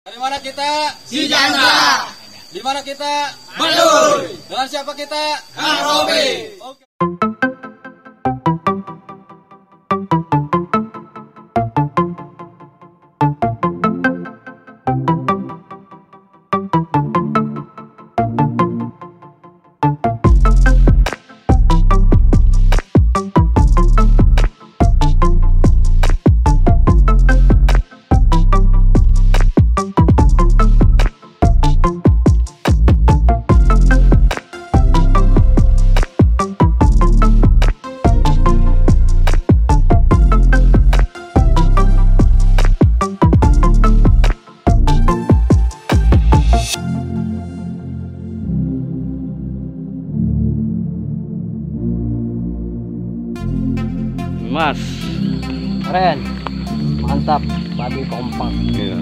Dari mana kita? Si Janda. Di mana kita? Baduy. Dengan siapa kita? Kang Robi. Oke. Mas, Keren, mantap, babi kompak. iya.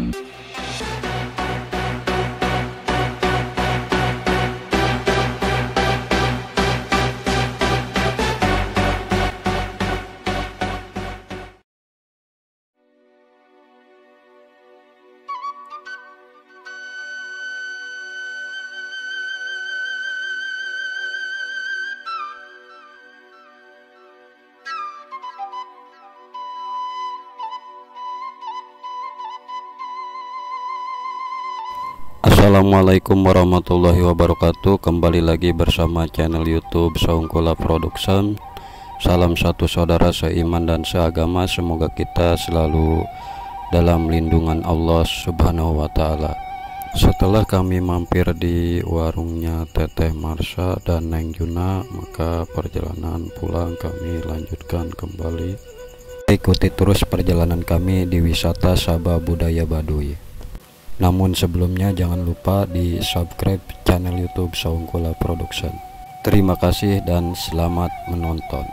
Assalamualaikum warahmatullahi wabarakatuh. Kembali lagi bersama channel YouTube Saungkula Production. Salam satu saudara seiman dan seagama. Semoga kita selalu dalam lindungan Allah Subhanahu wa ta'ala. Setelah kami mampir di warungnya Teteh Marsha dan Neng Juna, maka perjalanan pulang kami lanjutkan kembali. Ikuti terus perjalanan kami di wisata Sabah Budaya Baduy. Namun sebelumnya jangan lupa di subscribe channel YouTube Saungkula Production. Terima kasih dan selamat menonton.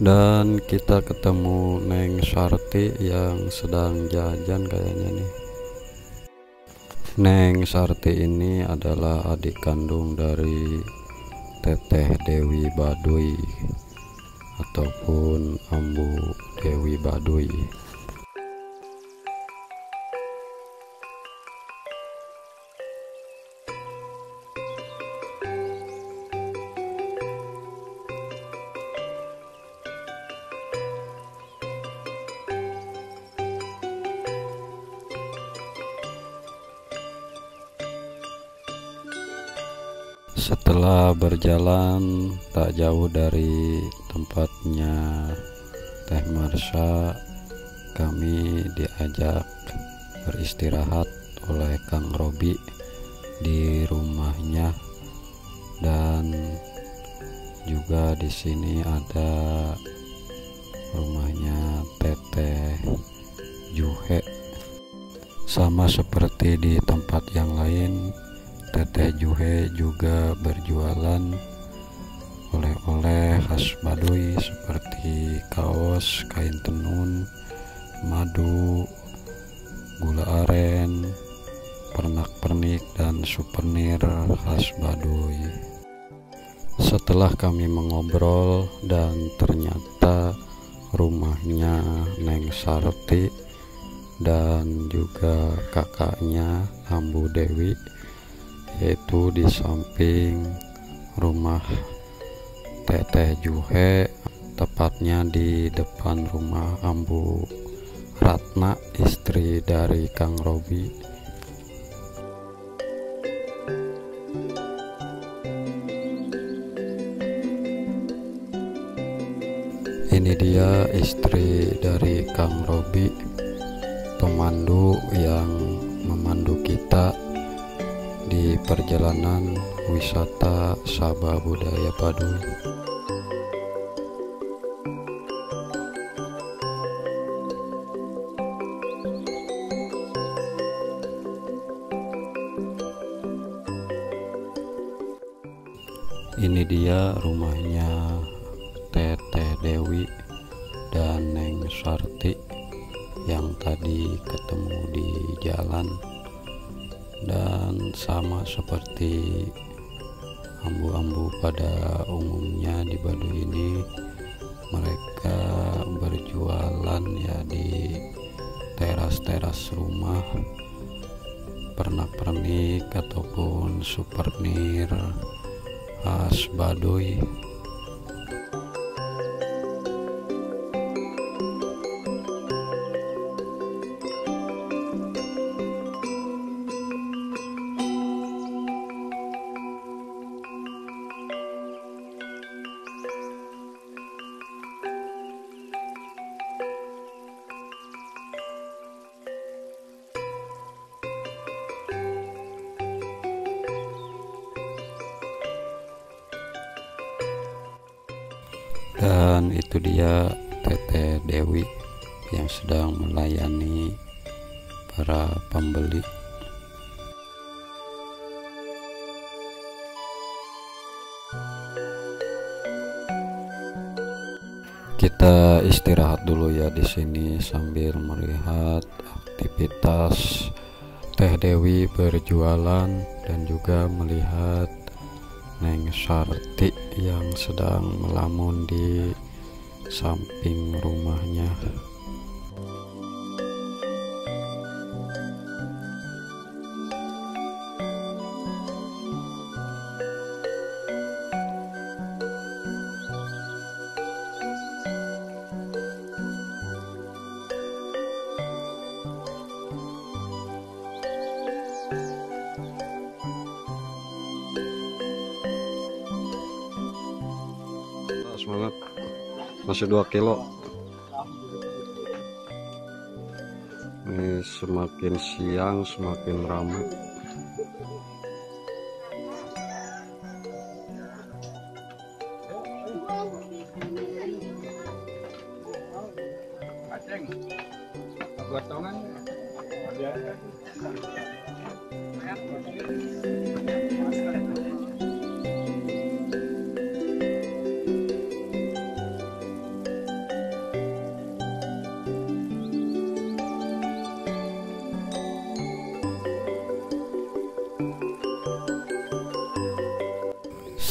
Dan kita ketemu Neng Sarti yang sedang jajan kayaknya nih. Neng Sarti ini adalah adik kandung dari Teteh Dewi Baduy ataupun Ambu Dewi Baduy. Setelah berjalan tak jauh dari tempatnya Teh Marsha, kami diajak beristirahat oleh Kang Robi di rumahnya, dan juga di sini ada rumahnya Teteh Juhe. Sama seperti di tempat yang lain, Teteh Juhe juga berjualan oleh-oleh khas Baduy seperti kaos, kain tenun, madu, gula aren, pernak-pernik, dan souvenir khas Baduy. Setelah kami mengobrol dan ternyata rumahnya Neng Sarti dan juga kakaknya Ambu Dewi, yaitu di samping rumah Teteh Juhe, tepatnya di depan rumah Ambu Ratna, istri dari Kang Robi. Ini dia istri dari Kang Robi, pemandu yang memandu kita di perjalanan wisata Sabah Budaya Baduy. Ini dia rumahnya Teteh Dewi dan Neng Sarti yang tadi ketemu di jalan. Dan sama seperti ambu-ambu pada umumnya di Baduy ini, mereka berjualan ya di teras-teras rumah, pernak-pernik ataupun souvenir khas Baduy. Dan itu dia Teteh Dewi yang sedang melayani para pembeli. Kita istirahat dulu ya di sini sambil melihat aktivitas Teh Dewi berjualan dan juga melihat Neng Sarti yang sedang melamun di samping rumahnya. Semangat, masih 2 kilo. Ini semakin siang semakin ramai.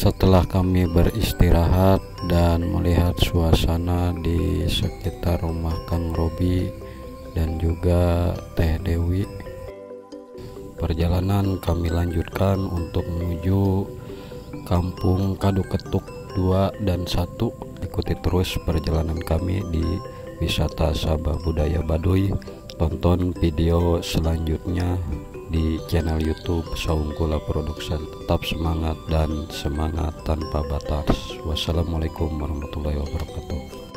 Setelah kami beristirahat dan melihat suasana di sekitar rumah Kang Robi dan juga Teh Dewi, perjalanan kami lanjutkan untuk menuju Kampung Kaduketuk 2 dan 1. Ikuti terus perjalanan kami di wisata Sabah Budaya Baduy. Tonton video selanjutnya di channel YouTube Saungkula Production. Tetap semangat dan semangat tanpa batas. Wassalamualaikum warahmatullahi wabarakatuh.